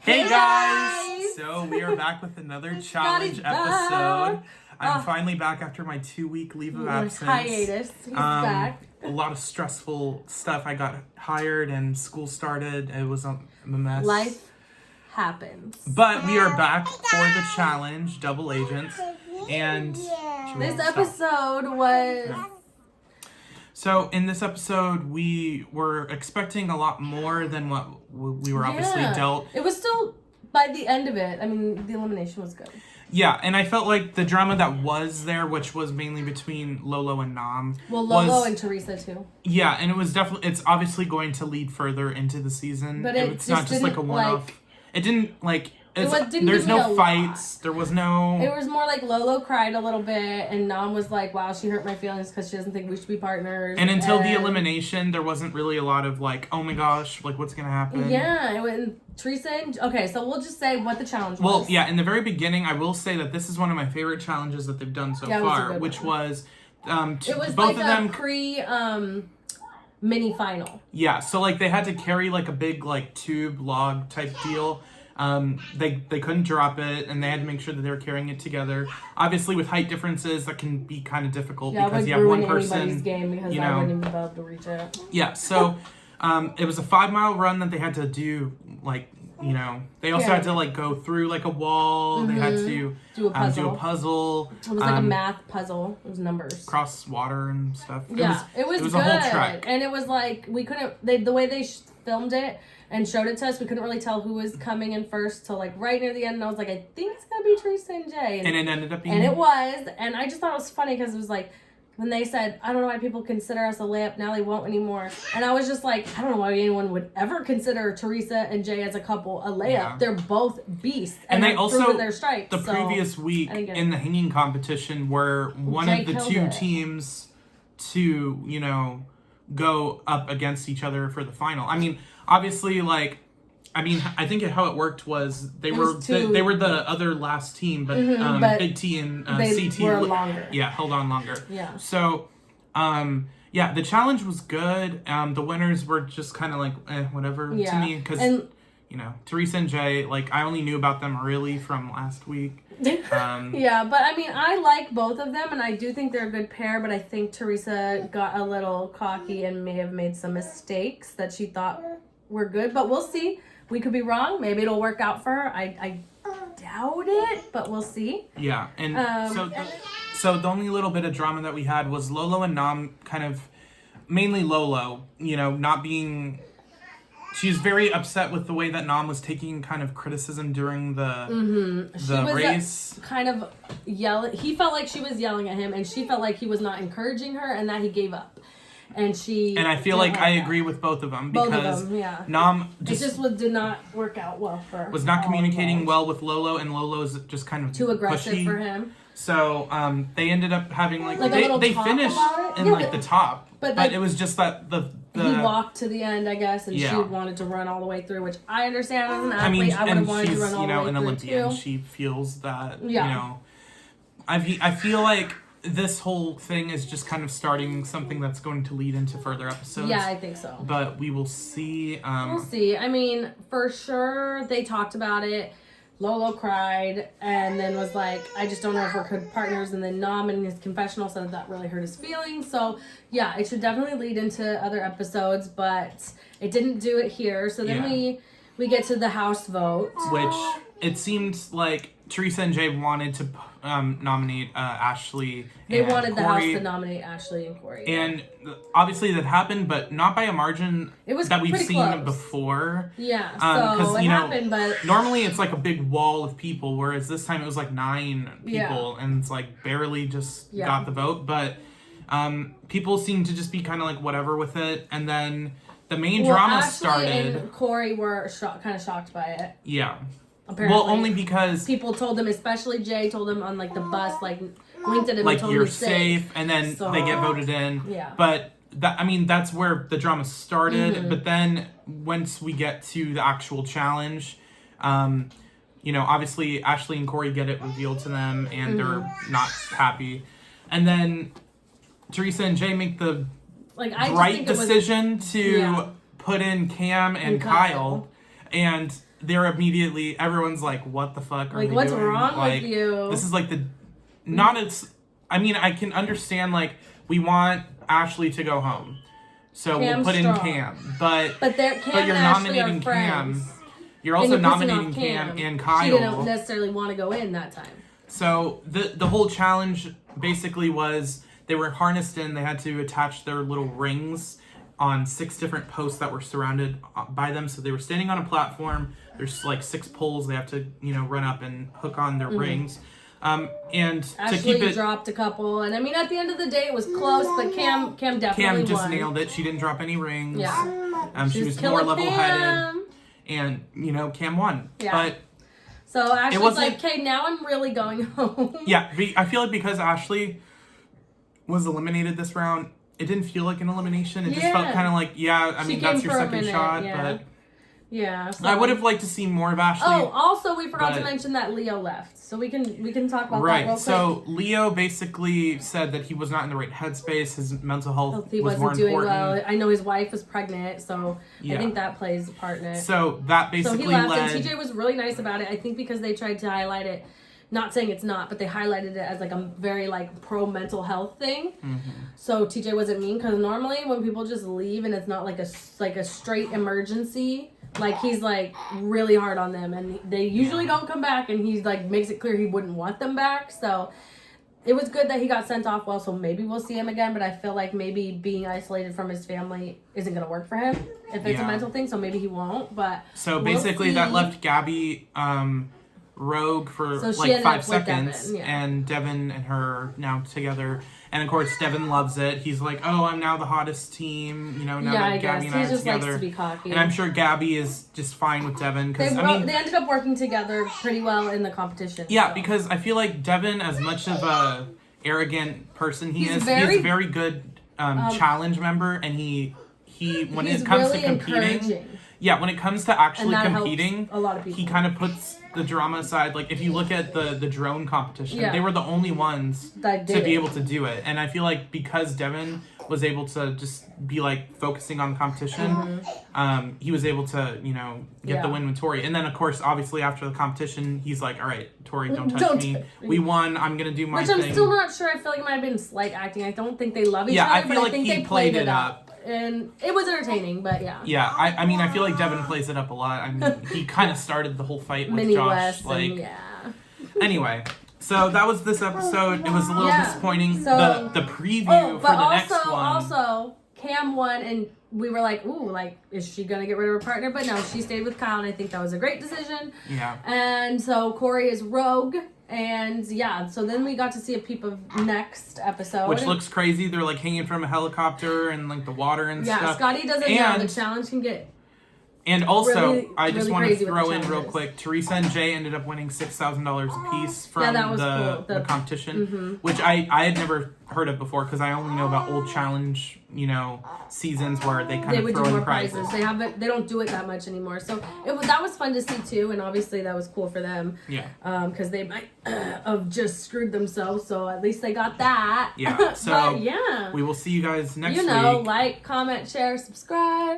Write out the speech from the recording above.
Hey guys! So we are back with another challenge episode. I'm finally back after my 2-week leave of absence. Hiatus. He's back. A lot of stressful stuff. I got hired and school started. It was a mess. Life happens. But we are back for the challenge, Double Agents. And This episode was... So in this episode, we were expecting a lot more than what we were obviously dealt. It was still, by the end of it, I mean, the elimination was good. Yeah, and I felt like the drama that was there, which was mainly between Lolo and Nam. Well, Lolo and Teresa too. Yeah, and it was definitely, it's obviously going to lead further into the season. But it's not just like a one-off. It didn't like... didn't there's give me no a fights. lot. There was no... It was more like Lolo cried a little bit, and Nam was like, wow, she hurt my feelings because she doesn't think we should be partners. And until the elimination, there wasn't really a lot of like, oh my gosh, like what's going to happen? Yeah, it went Teresa and... Okay, so we'll just say what the challenge was. Well, yeah, in the very beginning, I will say that this is one of my favorite challenges that they've done so far, which was... it was both like of them mini final. Yeah, so like they had to carry like a big like tube log type deal. They couldn't drop it, and they had to make sure that they were carrying it together. Obviously, with height differences, that can be kind of difficult because you have one person. Game because I wouldn't even be able to reach it. Yeah, so it was a 5-mile run that they had to do. Like, you know, they also had to like go through like a wall. Mm-hmm. They had to do a puzzle. It was like a math puzzle. It was numbers. Cross water and stuff. Yeah, it was good. A whole trek, and it was like we couldn't. The way they filmed it and showed it to us, we couldn't really tell who was coming in first till like right near the end. And I was like, I think it's gonna be Teresa and Jay. And it ended up being. And it was. And I just thought it was funny because it was like when they said, I don't know why people consider us a layup, now they won't anymore. And I was just like, I don't know why anyone would ever consider Teresa and Jay as a couple a layup. Yeah. They're both beasts. And they also, their stripes, the previous week in the hanging competition were one of the two teams to, you know, go up against each other for the final. I mean, obviously, like, I think how it worked was they were the other last team, but Big T and CT were longer. Yeah, held on longer. Yeah. So, the challenge was good. The winners were just kind of like whatever to me because you know, Teresa and Jay, like I only knew about them really from last week. Yeah, but I mean, I like both of them, and I do think they're a good pair. But I think Teresa got a little cocky and may have made some mistakes that she thought were good. But we'll see. We could be wrong. Maybe it'll work out for her. I doubt it, but we'll see. Yeah, and so the only little bit of drama that we had was Lolo and Nam kind of, mainly Lolo, you know, not being... She's very upset with the way that Nam was taking kind of criticism during the race. Kind of yelling. He felt like she was yelling at him, and she felt like he was not encouraging her, and that he gave up. And I feel like I agree with both of them because Nam did not work out well for her. Was not communicating well with Lolo, and Lolo is just kind of too aggressive pushy for him. So they ended up having like they finished in the top, but it was just that he walked to the end, I guess, and she wanted to run all the way through, which I understand as an athlete. I would have wanted to run all the way through, an Olympian. too. She feels that, you know... I feel like this whole thing is just kind of starting something that's going to lead into further episodes. Yeah, I think so. But we will see. We'll see. I mean, for sure, they talked about it. Lolo cried and then was like, I just don't know if we're good partners. And then Nam in his confessional said that really hurt his feelings. So, yeah, it should definitely lead into other episodes, but it didn't do it here. So then we get to the house vote. Which it seemed like Teresa and Jay wanted to nominate Ashley. They wanted the house to nominate Ashley and Corey. And obviously that happened, but not by a margin that we've seen close. Before. Yeah, so it happened, but... Normally it's like a big wall of people, whereas this time it was like 9 people, and it's like barely just got the vote. But people seem to just be kind of like whatever with it. And then the main drama started. Ashley and Corey were kind of shocked by it. Yeah. Apparently. Well, only because people told them, especially Jay told them on like the bus, like winked at him and told him you're safe, and then they get voted in. Yeah. But that's where the drama started. Mm-hmm. But then once we get to the actual challenge, you know, obviously Ashley and Corey get it revealed to them, and they're not happy. And then Teresa and Jay make the right decision to put in Cam and Kyle. And they're immediately, everyone's like, what the fuck are like, they what's doing? wrong Like, with you? This is like not as, I mean, I can understand, like, we want Ashley to go home. So Cam's we'll put strong. in Cam. But Cam you're and Ashley nominating are friends. Cam. You're also and you're pissing nominating off Cam and Kyle. She didn't necessarily want to go in that time. So the whole challenge basically was they were harnessed in. They had to attach their little rings on 6 different posts that were surrounded by them. So they were standing on a platform. There's like 6 poles they have to, run up and hook on their rings. And Ashley to keep it, dropped a couple, and I mean at the end of the day it was close, but Cam definitely Cam just won. nailed it. She didn't drop any rings. Yeah. She was more level-headed, and Cam won. Yeah. But so Ashley's like, okay, now I'm really going home. Yeah, I feel like because Ashley was eliminated this round, it didn't feel like an elimination. It just felt kind of like, I mean, that's your second shot, but. Yeah, so. I would have liked to see more of Ashley. Oh, also we forgot to mention that Leo left, so we can talk about that real quick. So Leo basically said that he was not in the right headspace. His mental health he was wasn't more doing important. well. I know his wife was pregnant, so I think that plays a part in it. So that basically he left, and TJ was really nice about it. I think because they tried to highlight it. Not saying it's not, but they highlighted it as like a very like pro mental health thing. Mm-hmm. So TJ wasn't mean because normally when people just leave and it's not like a straight emergency, like he's like really hard on them and they usually don't come back, and he's like makes it clear he wouldn't want them back. So it was good that he got sent off well. So maybe we'll see him again, but I feel like maybe being isolated from his family isn't gonna work for him if it's a mental thing. So maybe he won't. But so basically that left Gabby. Rogue for like 5 seconds, and Devin and her are now together, and of course Devin loves it. He's like, oh, I'm now the hottest team, now that Gabby and I are together. Likes to be cocky. And I'm sure Gabby is just fine with Devin because they ended up working together pretty well in the competition. Because I feel like Devin, as much of a arrogant person he's a very good challenge member, and he when it comes to competing. Yeah, when it comes to actually competing, a lot of people. He kind of puts the drama aside. Like, if you look at the drone competition, they were the only ones to be able to do it. And I feel like because Devin was able to just be, like, focusing on the competition, he was able to, get the win with Tori. And then, of course, obviously, after the competition, he's like, all right, Tori, don't touch me. We won. I'm going to do my thing. Which I'm still not sure. I feel like it might have been slight acting. I don't think they love each other. Yeah, I feel like think he played it up. And it was entertaining, but yeah. Yeah, I mean, I feel like Devin plays it up a lot. I mean, he kind of started the whole fight with Mini Josh. West, like, anyway, so that was this episode. It was a little disappointing. So, the preview for the next one. Also, Cam won, and we were like, ooh, like, is she gonna get rid of her partner? But no, she stayed with Kyle, and I think that was a great decision. Yeah. And so Corey is Rogue. And so then we got to see a peep of next episode. Which looks crazy. They're like hanging from a helicopter and like the water and stuff. Yeah, Scotty doesn't know the challenge can get. And also, really, I just really want to throw in challenges. real quick, Teresa and Jay ended up winning $6,000 apiece from the competition, which I had never heard of before because I only know about old challenge, seasons where they kind of would throw do in more prizes. They don't do it that much anymore. So that was fun to see too, and obviously that was cool for them. Yeah. Because they might have just screwed themselves, so at least they got that. Yeah. So but, we will see you guys next week. Like, comment, share, subscribe.